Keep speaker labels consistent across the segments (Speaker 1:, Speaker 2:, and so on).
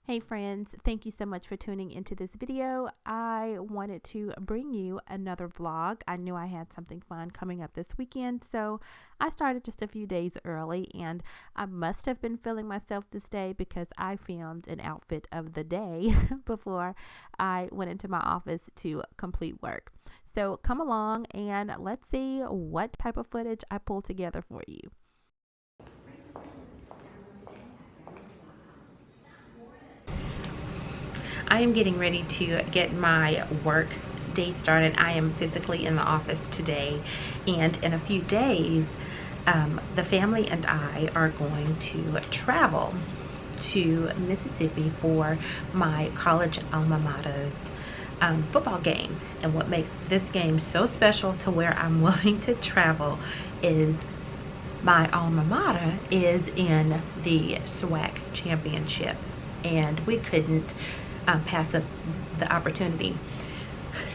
Speaker 1: Hey friends, thank you so much for tuning into this video. I wanted to bring you another vlog. I knew I had something fun coming up this weekend, so I started just a few days early, and I must have been feeling myself this day because I filmed an outfit of the day before I went into my office to complete work. So come along and let's see what type of footage I pull together for you. I am getting ready to get my work day started. I am physically in the office today, and in a few days the family and I are going to travel to Mississippi for my college alma mater's football game. And what makes this game so special to where I'm willing to travel is my alma mater is in the SWAC Championship, and we couldn't pass up the opportunity.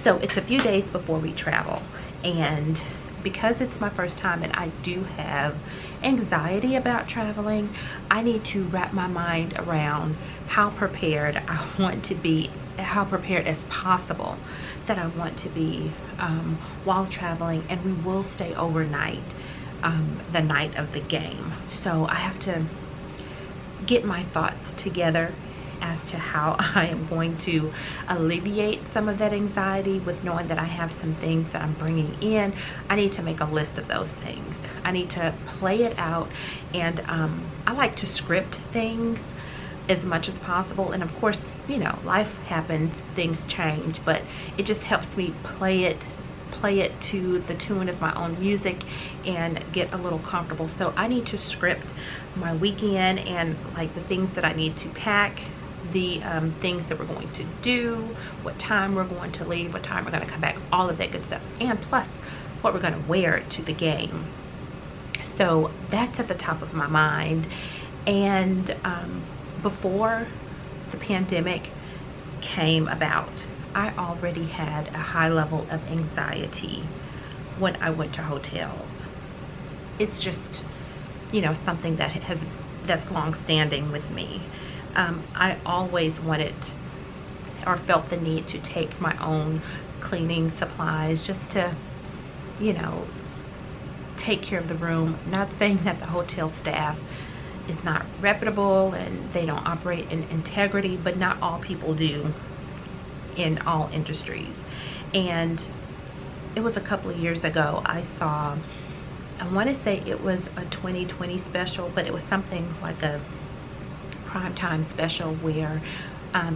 Speaker 1: So it's a few days before we travel, and because it's my first time and I do have anxiety about traveling, I need to wrap my mind around how prepared I want to be, how prepared as possible that I want to be while traveling. And we will stay overnight the night of the game, so I have to get my thoughts together as to how I am going to alleviate some of that anxiety with knowing that I have some things that I'm bringing in. I need to make a list of those things. I need to play it out, and I like to script things as much as possible. And of course, you know, life happens, things change, but it just helps me play it to the tune of my own music and get a little comfortable. So I need to script my weekend and like the things that I need to pack, the things that we're going to do, what time we're going to leave, what time we're going to come back, all of that good stuff, and plus what we're going to wear to the game. So that's at the top of my mind. And before the pandemic came about, I already had a high level of anxiety when I went to hotels. It's just, you know, something that's long standing with me. I always wanted or felt the need to take my own cleaning supplies just to, you know, take care of the room. Not saying that the hotel staff is not reputable and they don't operate in integrity, but not all people do in all industries. And it was a couple of years ago, I saw, I want to say it was a 2020 special, but it was something like a primetime special where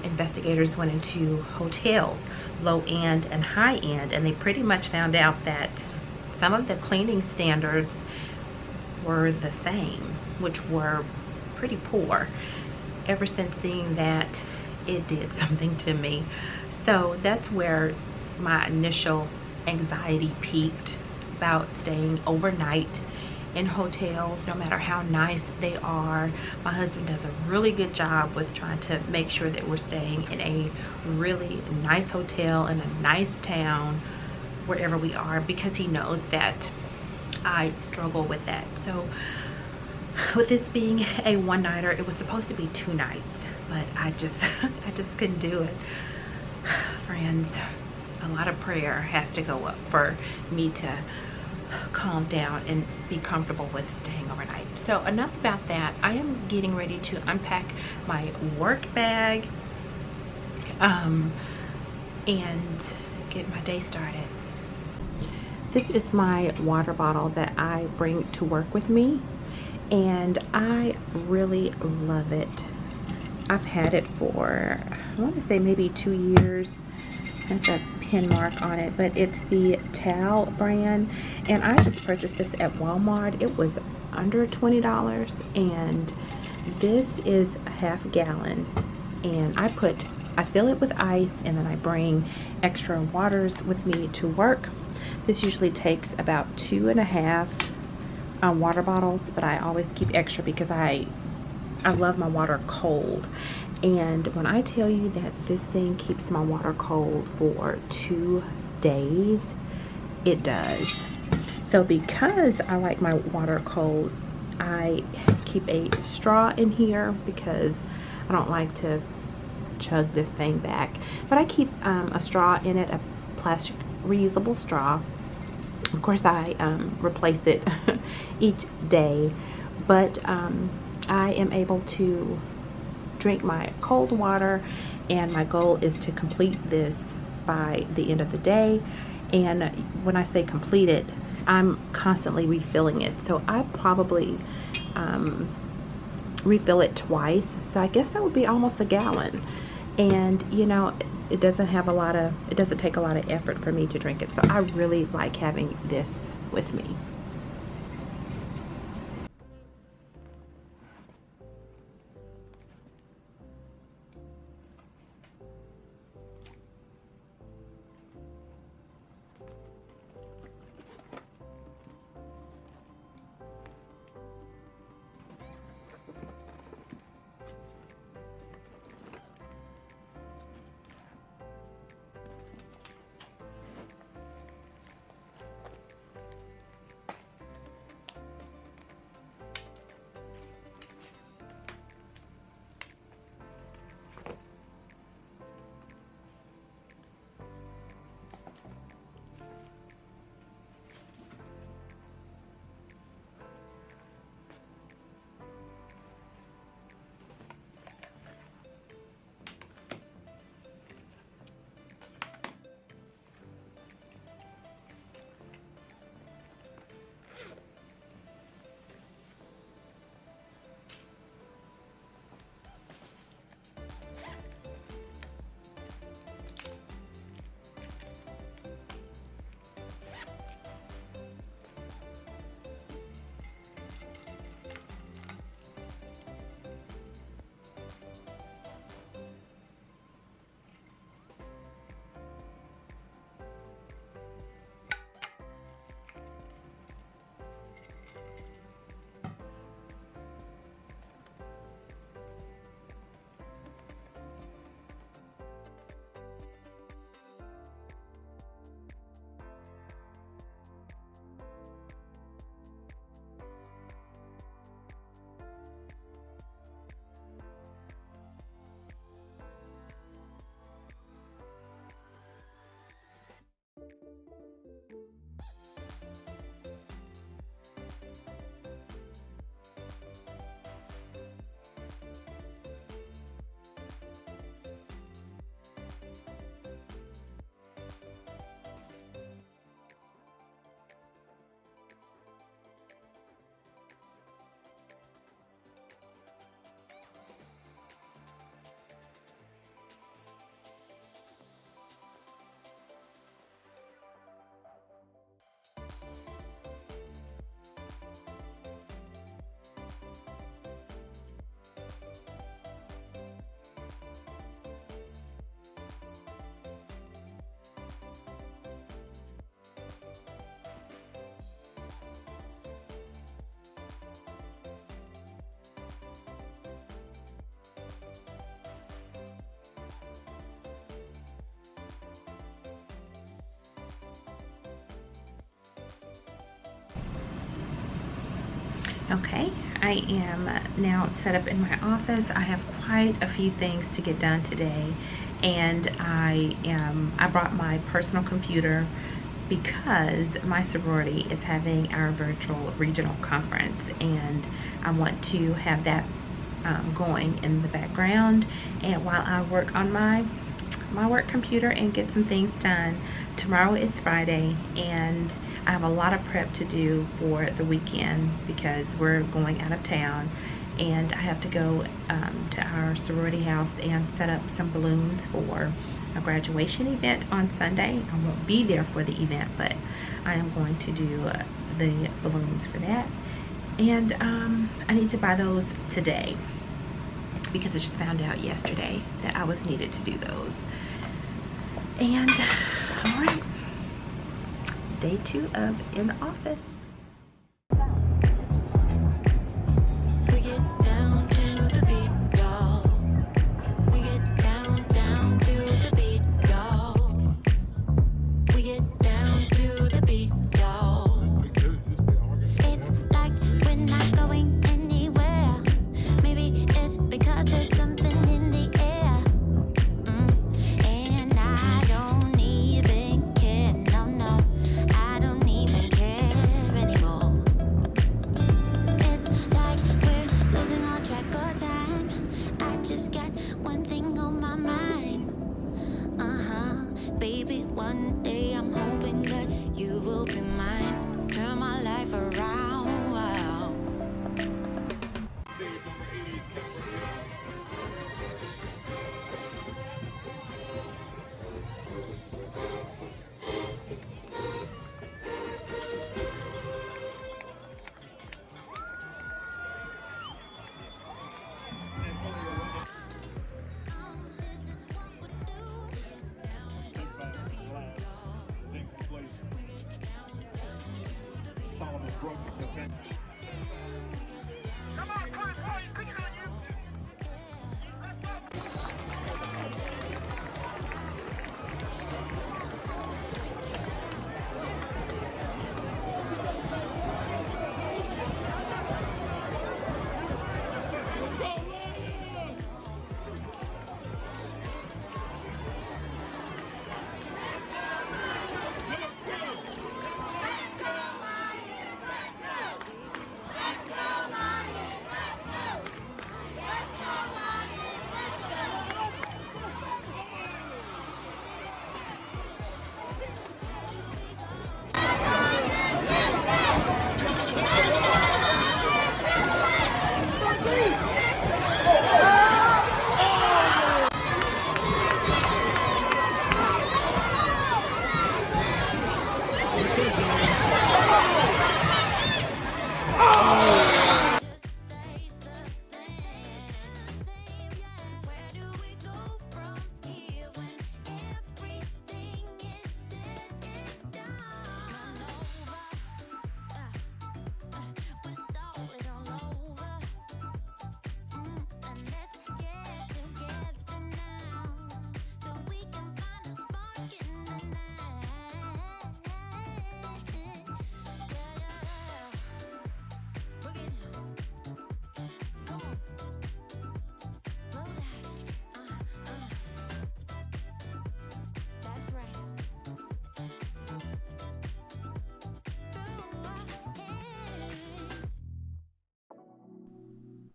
Speaker 1: investigators went into hotels, low end and high end, and they pretty much found out that some of the cleaning standards were the same, which were pretty poor. Ever since seeing that, it did something to me. So that's where my initial anxiety peaked about staying overnight in hotels, no matter how nice they are. My husband does a really good job with trying to make sure that we're staying in a really nice hotel in a nice town wherever we are, because he knows that I struggle with that. So with this being a one-nighter, it was supposed to be 2 nights, but I just couldn't do it. Friends, a lot of prayer has to go up for me to calm down and be comfortable with staying overnight. So enough about that. I am getting ready to unpack my work bag and get my day started. This is my water bottle that I bring to work with me, and I really love it. I've had it for, I want to say maybe 2 years. That's a pin mark on it, but it's the Towel brand, and I just purchased this at Walmart. It was under $20, and this is a half gallon, and I fill it with ice, and then I bring extra waters with me to work. This usually takes about 2.5 water bottles, but I always keep extra because I love my water cold. And when I tell you that this thing keeps my water cold for 2 days, it does. So because I like my water cold, I keep a straw in here because I don't like to chug this thing back. But I keep a straw in it, a plastic reusable straw. Of course, I replace it each day, but I am able to drink my cold water, and my goal is to complete this by the end of the day. And when I say complete it, I'm constantly refilling it, so I probably refill it twice. So I guess that would be almost a gallon. And you know, it doesn't take a lot of effort for me to drink it, so I really like having this with me. Okay, I am now set up in my office. I have quite a few things to get done today, and I brought my personal computer because my sorority is having our virtual regional conference, and I want to have that going in the background, and while I work on my work computer and get some things done. Tomorrow is Friday, and I have a lot of prep to do for the weekend because we're going out of town, and I have to go to our sorority house and set up some balloons for a graduation event on Sunday. I won't be there for the event, but I am going to do the balloons for that. And I need to buy those today because I just found out yesterday that I was needed to do those. And all right, day 2 of in the office.
Speaker 2: We get down to the beat, y'all. We get down to the beat, y'all. We get down to the beat, y'all.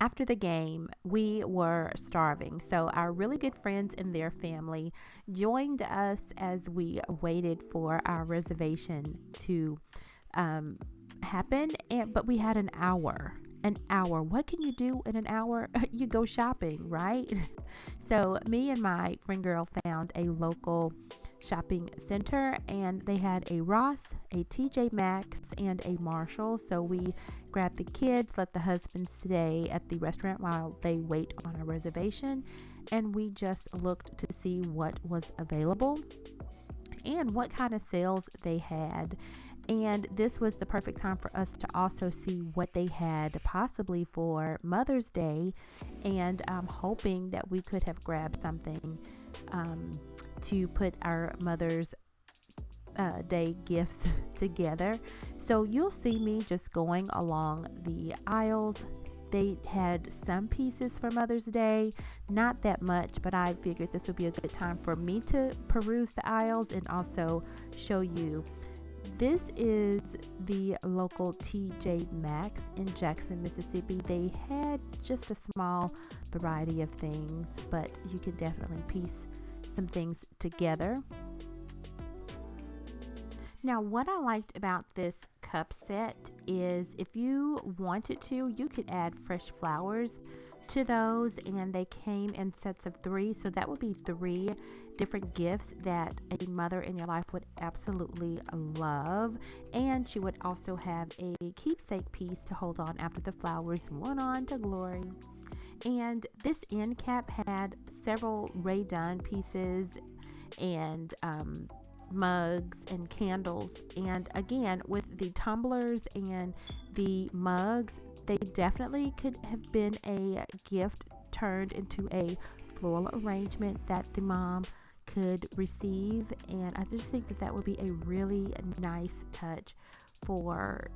Speaker 1: After the game, we were starving, so our really good friends and their family joined us as we waited for our reservation to happen. But we had an hour. An hour. What can you do in an hour? You go shopping, right? So me and my friend girl found a local shopping center, and they had a Ross, a TJ Maxx, and a Marshall. So we grabbed the kids, let the husband stay at the restaurant while they wait on a reservation, and we just looked to see what was available and what kind of sales they had. And this was the perfect time for us to also see what they had possibly for Mother's Day, and I'm hoping that we could have grabbed something to put our Mother's Day gifts together. So you'll see me just going along the aisles. They had some pieces for Mother's Day, not that much, but I figured this would be a good time for me to peruse the aisles and also show you. This is the local TJ Maxx in Jackson, Mississippi. They had just a small variety of things, but you can definitely piece some things together. Now, what I liked about this cup set is if you wanted to, you could add fresh flowers to those, and they came in sets of 3, so that would be 3 different gifts that a mother in your life would absolutely love. And she would also have a keepsake piece to hold on after the flowers went on to glory. And this end cap had several Ray Dunn pieces and mugs and candles. And again, with the tumblers and the mugs, they definitely could have been a gift turned into a floral arrangement that the mom could receive. And I just think that that would be a really nice touch for,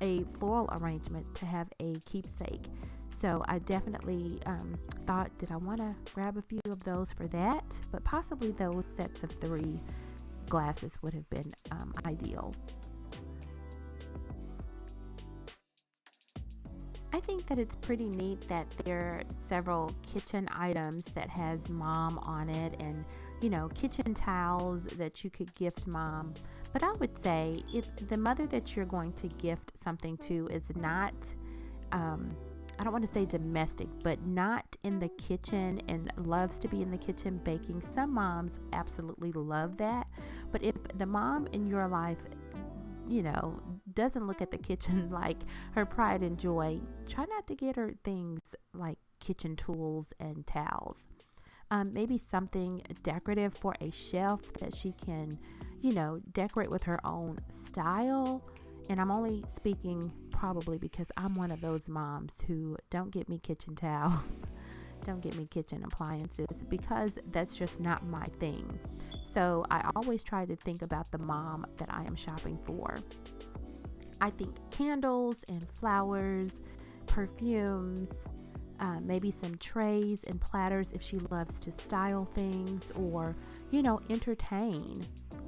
Speaker 1: a floral arrangement to have a keepsake. So I definitely thought, did I want to grab a few of those for that? But possibly those sets of 3 glasses would have been ideal. I think that it's pretty neat that there are several kitchen items that has mom on it, and kitchen towels that you could gift mom. But I would say if the mother that you're going to gift something to is not I don't want to say domestic, but not in the kitchen and loves to be in the kitchen baking. Some moms absolutely love that. But if the mom in your life, doesn't look at the kitchen like her pride and joy, try not to get her things like kitchen tools and towels. Maybe something decorative for a shelf that she can, decorate with her own style. And I'm only speaking probably because I'm one of those moms who don't get me kitchen towels, don't get me kitchen appliances, because that's just not my thing. So I always try to think about the mom that I am shopping for. I think candles and flowers, perfumes, maybe some trays and platters if she loves to style things or, entertain.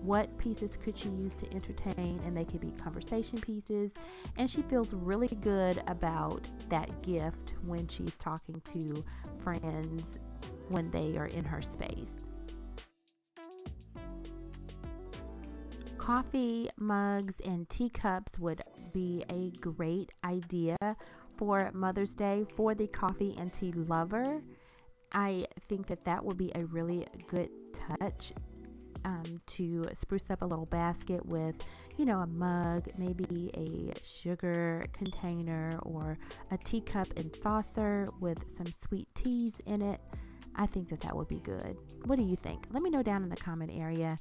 Speaker 1: What pieces could she use to entertain? And they could be conversation pieces. And she feels really good about that gift when she's talking to friends when they are in her space. Coffee mugs and teacups would be a great idea for Mother's Day for the coffee and tea lover. I think that would be a really good touch to spruce up a little basket with, a mug, maybe a sugar container or a teacup and saucer with some sweet teas in it. I think that would be good. What do you think? Let me know down in the comment area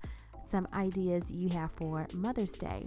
Speaker 1: some ideas you have for Mother's Day.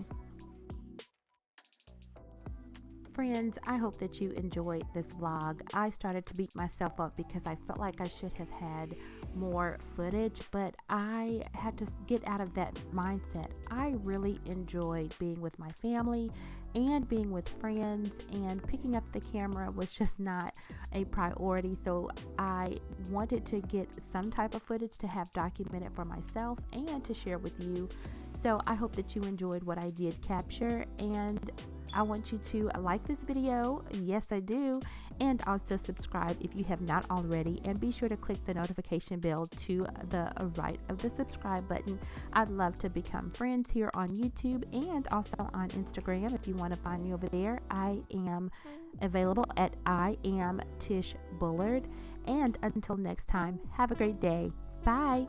Speaker 1: Friends, I hope that you enjoyed this vlog. I started to beat myself up because I felt like I should have had more footage, but I had to get out of that mindset. I really enjoyed being with my family and being with friends, and picking up the camera was just not a priority. So I wanted to get some type of footage to have documented for myself and to share with you. So I hope that you enjoyed what I did capture, and I want you to like this video. Yes, I do. And also subscribe if you have not already. And be sure to click the notification bell to the right of the subscribe button. I'd love to become friends here on YouTube and also on Instagram. If you want to find me over there, I am available at I am Tish Bullard. And until next time, have a great day. Bye.